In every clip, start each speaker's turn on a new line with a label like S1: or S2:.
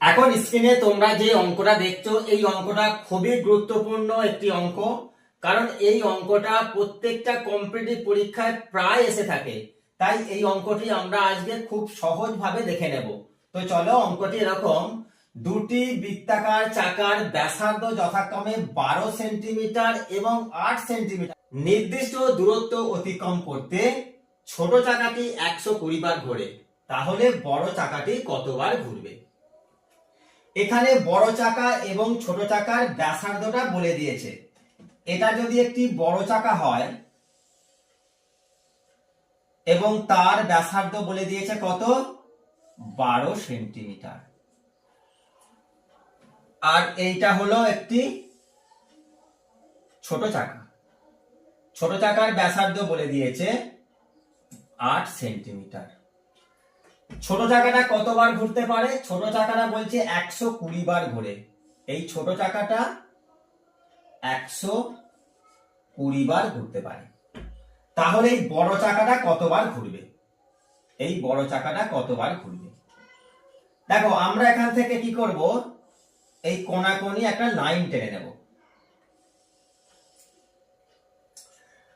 S1: এখন স্ক্রিনে তোমরা যে অঙ্কটা দেখছো এই অঙ্কটা খুবই গুরুত্বপূর্ণ একটি অঙ্ক। কারণ এই অঙ্কটা প্রত্যেকটা কম্পিটিটিভ পরীক্ষায় প্রায় এসে থাকে। তাই এই অঙ্কটি আমরা আজকে খুব সহজভাবে দেখে নেব। তো চলো, অঙ্কটি এরকম: দুটি বৃত্তাকার চাকার ব্যাসার্ধ যথাক্রমে 12 সেন্টিমিটার এবং 8 সেন্টিমিটার। নির্দিষ্ট দূরত্ব অতিক্রম করতে ছোট চাকাটি 120 বার ঘোরে, তাহলে বড় চাকাটি কতবার ঘুরবে? এখানে বড় চাকা এবং ছোট চাকার ব্যাসার্ধটা বলে দিয়েছে। এটা যদি একটি বড় চাকা হয় এবং তার ব্যাসার্ধ বলে দিয়েছে কত? 12 সেন্টিমিটার। আর এইটা হলো একটি ছোট চাকা। ছোট চাকার ব্যাসার্ধ বলে দিয়েছে 8 সেন্টিমিটার। ছোট চাকাটা কতবার ঘুরতে পারে? ছোট চাকাটা বলছে 120 বার ঘোরে। এই ছোট চাকাটা 120 বার ঘুরতে পারে। তাহলে এই বড় চাকাটা কতবার ঘুরবে? এই বড় চাকাটা কতবার ঘুরবে? দেখো, আমরা এখান থেকে কি করব, এই কোণাকোণি একটা লাইন টেনে নেব।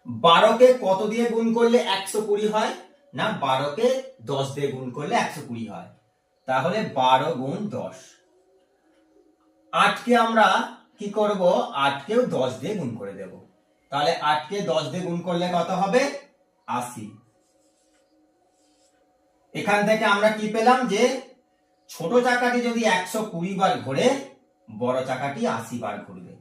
S1: 12 কে কত দিয়ে গুণ করলে 120 হয়? না, 12 কে 10 দিয়ে গুণ করলে 120 হয়। তাহলে 12 গুণ 10। 8 কে আমরা কি করব, 8 কেও 10 দিয়ে গুণ করে দেব। তাহলে 8 কে 10 দিয়ে গুণ করলে কত হবে? 80। এখান থেকে আমরা কি পেলাম, যে ছোট চাকাটি যদি 120 বার ঘোরে, বড় চাকাটি 80 বার ঘুরবে।